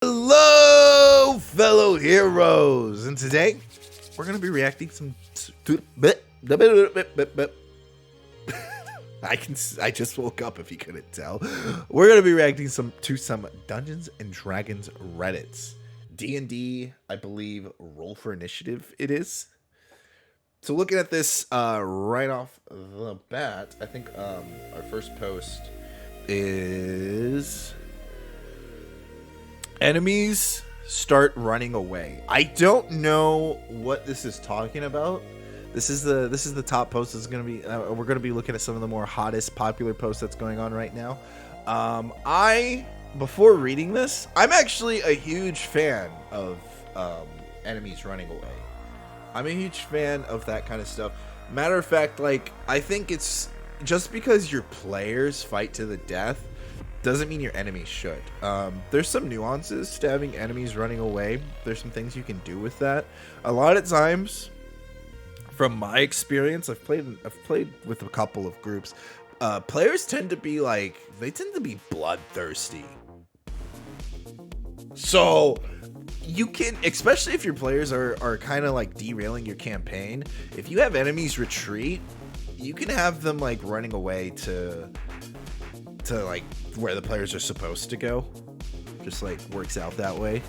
Hello, fellow heroes, and today we're gonna be reacting I just woke up if you couldn't tell. We're gonna be reacting to some Dungeons and Dragons Reddits. D&D, I believe, roll for initiative it is. So looking at this right off the bat, I think our first post is enemies start running away. I don't know what this is talking about. This is the top post. That's gonna be we're gonna be looking at some of the more hottest popular posts that's going on right now. Before reading this, I'm actually a huge fan of enemies running away. I'm a huge fan of that kind of stuff. Matter of fact, like, I think it's just because your players fight to the death doesn't mean your enemies should. There's some nuances to having enemies running away. There's some things you can do with that. A lot of times, from my experience, I've played with a couple of groups. Players tend to be bloodthirsty. So you can, especially if your players are kind of like derailing your campaign, if you have enemies retreat, you can have them like running away to like where the players are supposed to go. Just like works out that way.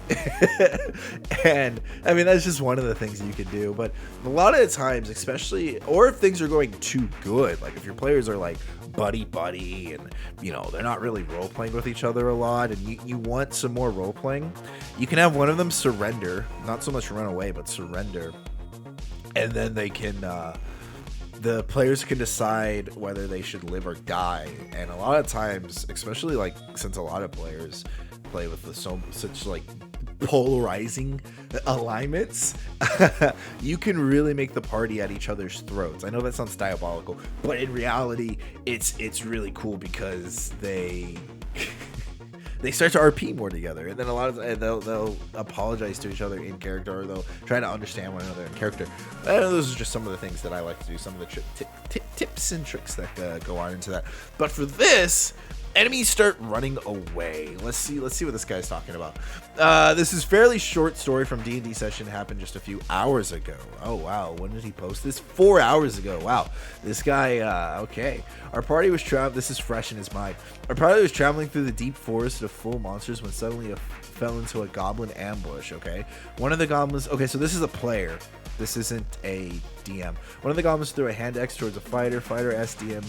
And I mean, that's just one of the things you can do. But a lot of the times, especially, or if things are going too good, like if your players are like buddy and you know they're not really role playing with each other a lot, and you want some more role playing, you can have one of them surrender, not so much run away, but surrender, and then they can the players can decide whether they should live or die. And a lot of times, especially like since a lot of players play with such like polarizing alignments, you can really make the party at each other's throats. I know that sounds diabolical, but in reality, it's really cool because they start to RP more together, and then a lot of they'll apologize to each other in character, or they'll try to understand one another in character. Those are just some of the things that I like to do, some of the tips and tricks that go on into that. But for this, enemies start running away. Let's see what this guy's talking about. This is fairly short story from D&D session, happened just a few hours ago. Oh wow, when did he post this? 4 hours ago. Wow, this guy. Okay, our party was this is fresh in his mind. Our party was traveling through the deep forest of full monsters when suddenly fell into a goblin ambush. Okay, one of the goblins. Okay, so this is a player. This isn't a DM. One of the goblins threw a hand axe towards a fighter. Fighter asked DM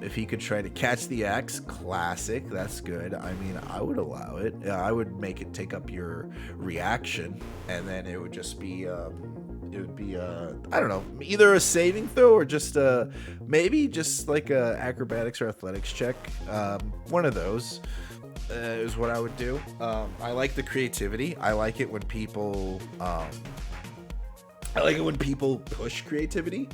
if he could try to catch the axe. Classic. That's good. I mean, I would allow it. I would make it take up your reaction, and then it would just be I don't know, either a saving throw or just maybe just like a acrobatics or athletics check. One of those is what I would do. I like the creativity. I like it when people push creativity.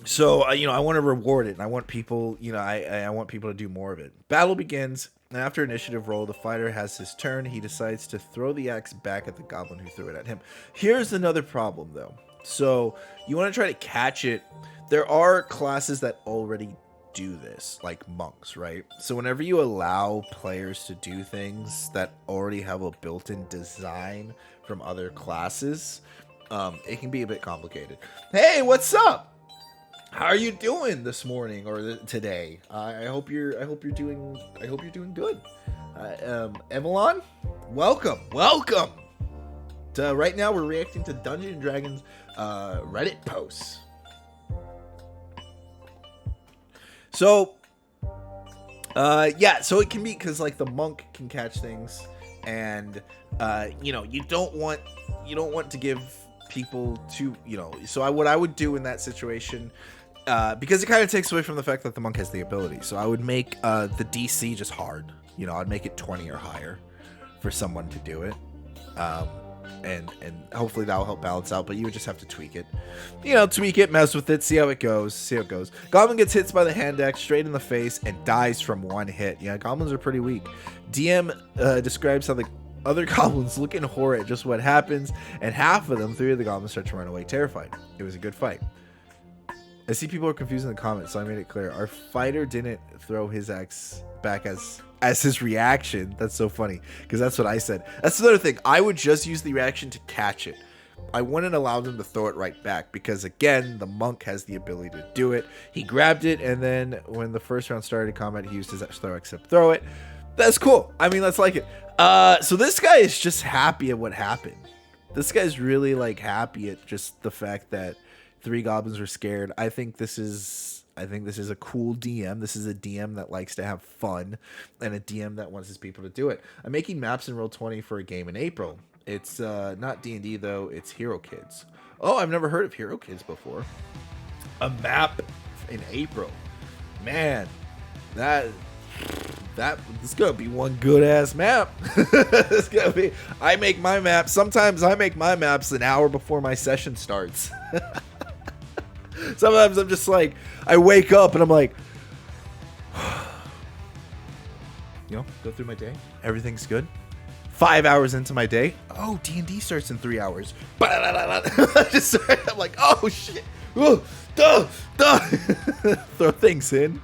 So, I want to reward it, and I want people, I want people to do more of it. Battle begins, and after initiative roll, the fighter has his turn. He decides to throw the axe back at the goblin who threw it at him. Here's another problem, though. So, you want to try to catch it. There are classes that already do this, like monks, right? So, whenever you allow players to do things that already have a built-in design from other classes, it can be a bit complicated. Hey, what's up? How are you doing this morning or today? I hope you're doing good. Evelyn, welcome. Right now we're reacting to Dungeons and Dragons Reddit posts. So so it can be because like the monk can catch things, and you don't want to give people to so what I would do in that situation, because it kind of takes away from the fact that the monk has the ability. So I would make the DC just hard. I'd make it 20 or higher for someone to do it. And hopefully that'll help balance out, but you would just have to tweak it. Tweak it, mess with it, see how it goes. Goblin gets hit by the hand axe straight in the face and dies from one hit. Yeah, goblins are pretty weak. DM describes how the other goblins look in horror at just what happens, and half of them, 3 of the goblins, start to run away terrified. It was a good fight. I see people are confused in the comments, so I made it clear. Our fighter didn't throw his axe back as as his reaction. That's so funny because that's what I said. That's another thing. I would just use the reaction to catch it. I wouldn't allow them to throw it right back because, again, the monk has the ability to do it. He grabbed it, and then when the first round started combat, he used his throw except throw it. That's cool. I mean, let's like it. So this guy is just happy at what happened. This guy's really like happy at just the fact that 3 goblins were scared. I think this is a cool DM. This is a DM that likes to have fun and a DM that wants his people to do it. I'm making maps in Roll20 for a game in April. It's not D&D though, it's Hero Kids. Oh, I've never heard of Hero Kids before. A map in April. Man, this is gonna be one good ass map. It's gonna be. I make my maps. Sometimes I make my maps an hour before my session starts. Sometimes I'm just like, I wake up and I'm like, go through my day. Everything's good. 5 hours into my day. Oh, D&D starts in 3 hours. I'm like, oh shit. Ooh, duh. Throw things in.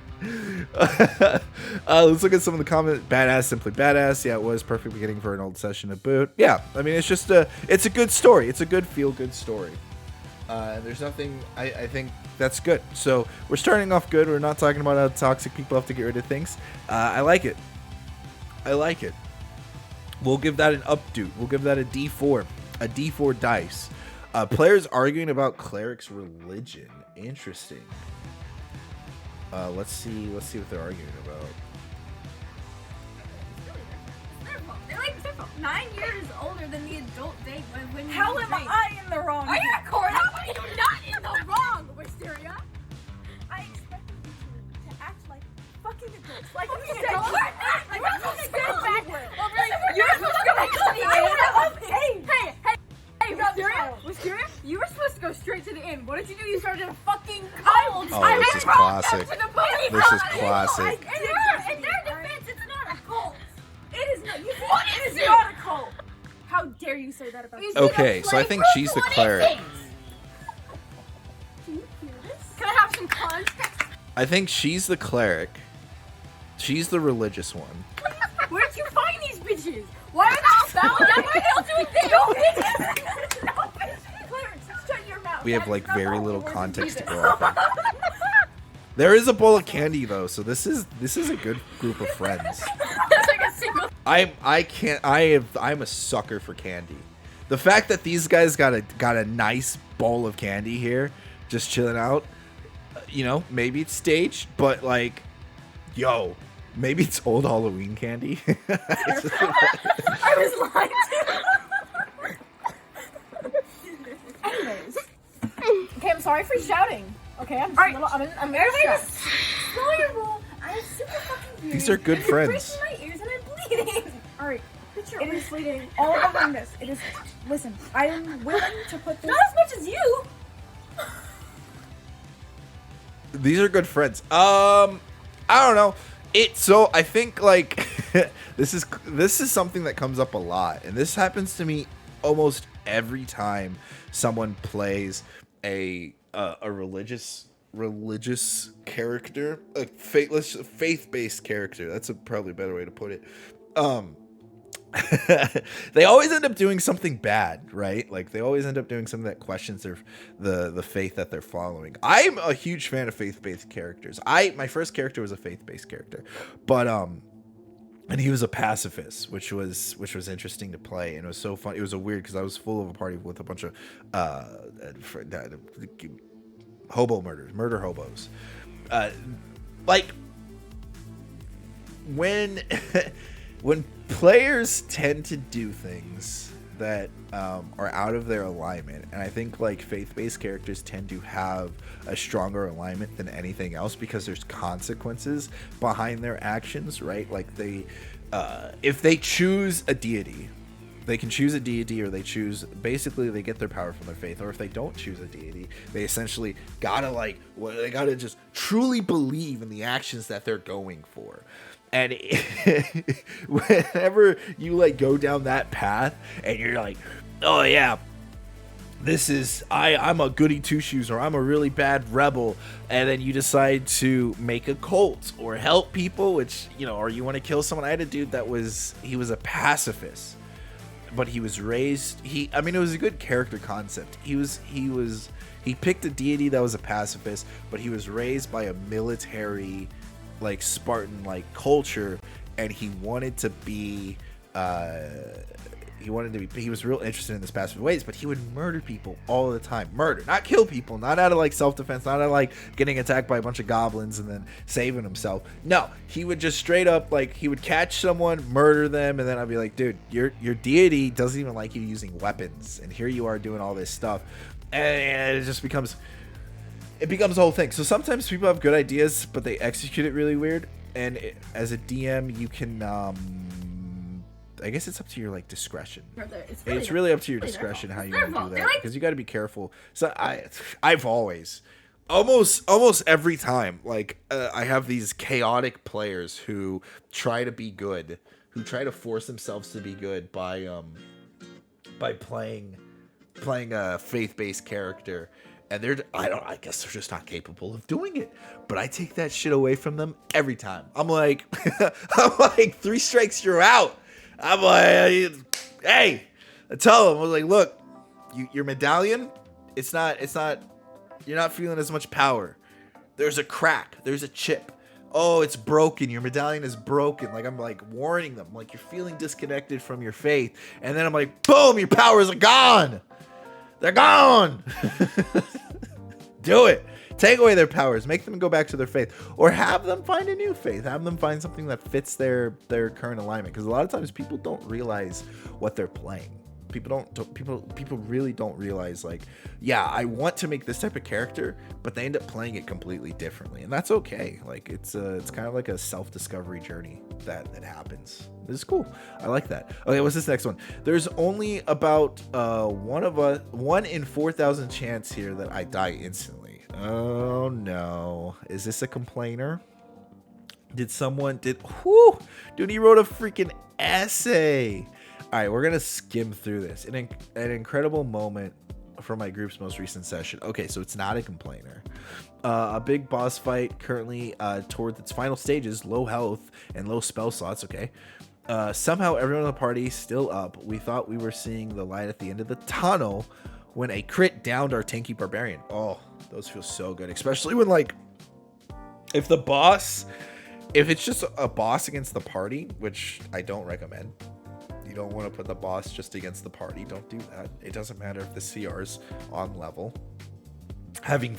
Let's look at some of the comments. Badass, simply badass. Yeah, it was perfect beginning for an old session to boot. Yeah, I mean, it's just it's a good story. It's a good feel-good story. There's nothing. I think that's good. So we're starting off good. We're not talking about how toxic people have to get rid of things. I like it. We'll give that an updo. We'll give that a D4. A D4 dice. Players arguing about cleric's religion. Interesting. Let's see what they're arguing about. They're like 9 years older than the adult date when How am I in the wrong? Are you recording? How are you not in the wrong, Wisteria? I expected you to act like fucking adults. Like Fucking you said, adults? we're not. Like, We're we're supposed to supposed go to back. go. Well, really, You're supposed to go back to the inn. Hey, Wisteria, you were supposed to go straight to the inn. What did you do? You started a fucking cult. Oh, this is classic. This is classic. In their defense, it's not a cult. It is not. You said it is not a cult. How dare you say that about me? Okay, so I think she's the cleric. Do you hear this? Can I have some context? I think she's the cleric. She's the religious one. Where did you find these bitches? Why are they all found? Why are they all doing things? No bitches. No, bitch. Clarence, shut your mouth. We have That like is not very how little words context to do go this. off of. There is a bowl of candy though, so this is a good group of friends. That's like a single. I'm a sucker for candy. The fact that these guys got a nice bowl of candy here, just chilling out. Maybe it's staged, but like, yo, maybe it's old Halloween candy. I was lying to you. Anyways. Okay, I'm sorry for shouting. Okay, I'm just Alright. I'm very stressed. Slow your roll. I'm super fucking furious. These are good It's friends. breaking my ears and I'm bleeding. Alright. It is bleeding. all behind us. It is. Listen, I am willing to put this. Not as much as you. These are good friends. I don't know. I think like this is something that comes up a lot, and this happens to me almost every time someone plays a religious character, a faith-based character. That's probably a better way to put it. They always end up doing something bad, right? Like they always end up doing something that questions the faith that they're following. I'm a huge fan of faith-based characters. My first character was a faith-based character, but and he was a pacifist, which was interesting to play, and it was so fun. It was so weird because I was full of a party with a bunch of murder hobos. Like when when players tend to do things that are out of their alignment, and I think like faith-based characters tend to have a stronger alignment than anything else because there's consequences behind their actions, right? Like if they choose a deity, they can choose a deity, or they get their power from their faith. Or if they don't choose a deity, they essentially gotta just truly believe in the actions that they're going for. And whenever you like go down that path and you're like, oh yeah, this is I'm a goody two shoes, or I'm a really bad rebel, and then you decide to make a cult or help people, which, you know, or you want to kill someone. I had a dude that was a pacifist, but he was raised, it was a good character concept. He picked a deity that was a pacifist, but he was raised by a military, like Spartan like culture, and he wanted to be he was real interested in this pacifist ways, but he would murder people all the time. Murder, not kill people, not out of like self-defense, not out of like getting attacked by a bunch of goblins and then saving himself. No, he would just straight up, like, he would catch someone, murder them, and then I'd be like, dude, your deity doesn't even like you using weapons, and here you are doing all this stuff, and it just becomes a whole thing. So sometimes people have good ideas, but they execute it really weird, and as a DM, you can I guess it's up to your like discretion. It's really up to your discretion how you want to do that, because you got to be careful. So I've always, almost every time, like I have these chaotic players who try to be good, who try to force themselves to be good by playing a faith-based character, and I guess they're just not capable of doing it. But I take that shit away from them every time. I'm like 3 strikes, you're out. I'm like, hey, I tell him, I was like, look, your medallion, it's not, you're not feeling as much power. There's a crack, there's a chip. Oh, it's broken. Your medallion is broken. Like, I'm like warning them, like, you're feeling disconnected from your faith. And then I'm like, boom, your powers are gone. They're gone. Do it. Take away their powers, make them go back to their faith, or have them find a new faith. Have them find something that fits their current alignment. Because a lot of times people don't realize what they're playing. People really don't realize, like, yeah, I want to make this type of character, but they end up playing it completely differently, and that's okay. Like, it's kind of like a self-discovery journey that happens. This is cool. I like that. Okay, what's this next one? There's only about 1 in 4,000 chance here that I die instantly. Oh no. Is this a complainer? Dude, he wrote a freaking essay. All right, we're going to skim through this. An incredible moment from my group's most recent session. Okay, so it's not a complainer. A big boss fight currently towards its final stages, low health and low spell slots. Okay. Somehow everyone in the party still up. We thought we were seeing the light at the end of the tunnel when a crit downed our tanky barbarian. Oh, those feel so good, especially when, like, if it's just a boss against the party, which I don't recommend. You don't want to put the boss just against the party. Don't do that. It doesn't matter if the CR's on level. Having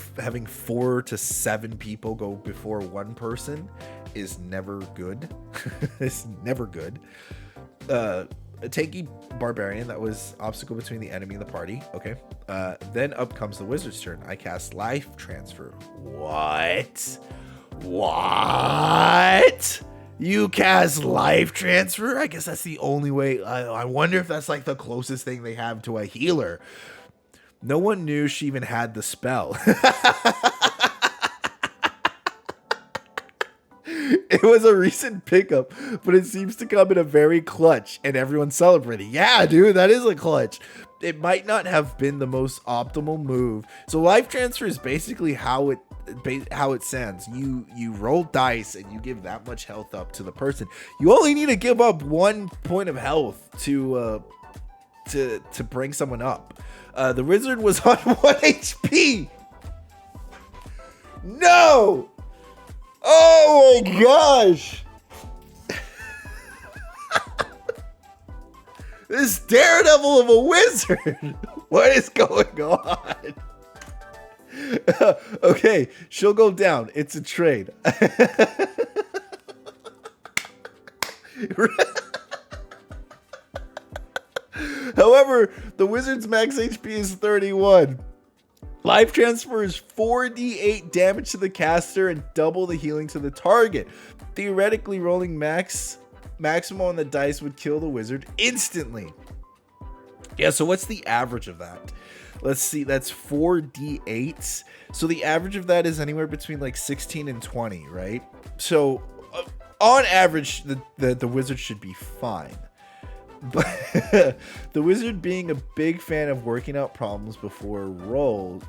4 to 7 people go before one person is never good. It's never good. A tanky barbarian, that was obstacle between the enemy and the party. Okay. Then up comes the wizard's turn. I cast life transfer. What? You cast life transfer? I guess that's the only way. I wonder if that's like the closest thing they have to a healer. No one knew she even had the spell. It was a recent pickup, but it seems to come in a very clutch, and everyone's celebrating. Yeah, dude, that is a clutch. It might not have been the most optimal move. So life transfer is basically how it sounds. You roll dice and you give that much health up to the person. You only need to give up 1 point of health to bring someone up. The wizard was on 1 HP. No. Oh my gosh! This daredevil of a wizard! What is going on? Okay, she'll go down. It's a trade. However, the wizard's max HP is 31. Life transfer is 4d8 damage to the caster and double the healing to the target. Theoretically, rolling maximum on the dice would kill the wizard instantly. Yeah, so what's the average of that? Let's see, that's 4d8. So the average of that is anywhere between like 16 and 20, right? So on average, the wizard should be fine. But the wizard, being a big fan of working out probabilities before rolls,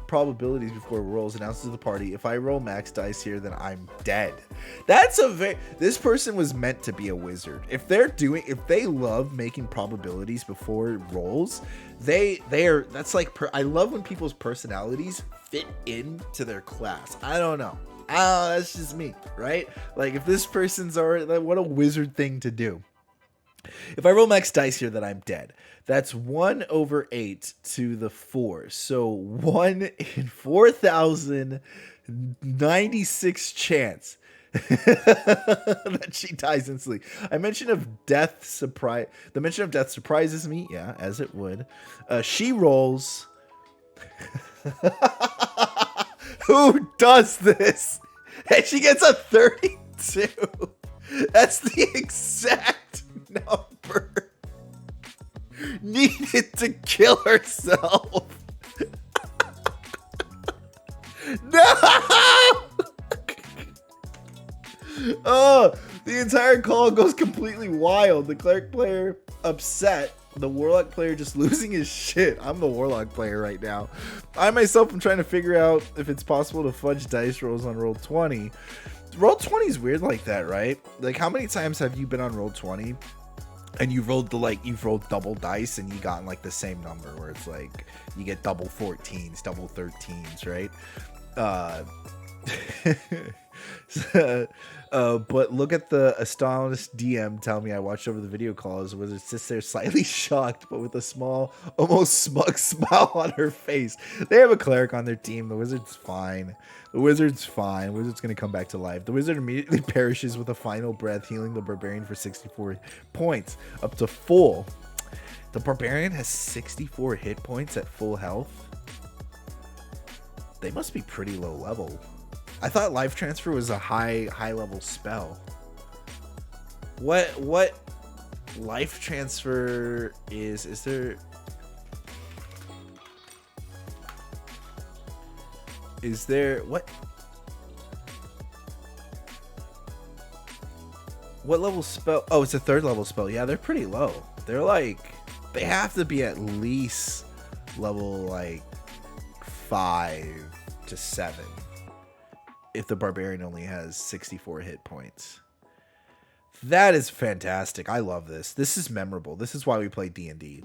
announces to the party, if I roll max dice here, then I'm dead. This person was meant to be a wizard. If they love making probabilities before rolls, I love when people's personalities fit into their class. I don't know. That's just me, right? Like, if this person's already, like, what a wizard thing to do. If I roll max dice here, then I'm dead. That's 1/8 to the 4. So 1 in 4,096 chance that she dies instantly. The mention of death surprises me. Yeah, as it would. She rolls. Who does this? And she gets a 32. That's the exact number needed to kill herself. No! Oh, the entire call goes completely wild. The cleric player upset. The warlock player just losing his shit. I'm the warlock player right now. I myself am trying to figure out if it's possible to fudge dice rolls on Roll20. Roll20 is weird like that, right? Like, how many times have you been on Roll20 and you've rolled double dice and you gotten like the same number, where it's like you get double 14s, double 13s, right? But look at the astonished DM tell me I watched over the video call as the wizard sits there slightly shocked, but with a small, almost smug smile on her face. They have a cleric on their team. The wizard's fine. The wizard's gonna come back to life. The wizard immediately perishes with a final breath, healing the barbarian for 64 points, up to full. The barbarian has 64 hit points at full health. They must be pretty low level. I thought life transfer was a high level spell. What life transfer is there? Is there what level spell? Oh, it's a 3rd level spell. Yeah, they're pretty low. They have to be at least level like 5 to 7 if the barbarian only has 64 hit points. That is fantastic. I love this. This is memorable. This is why we play D&D.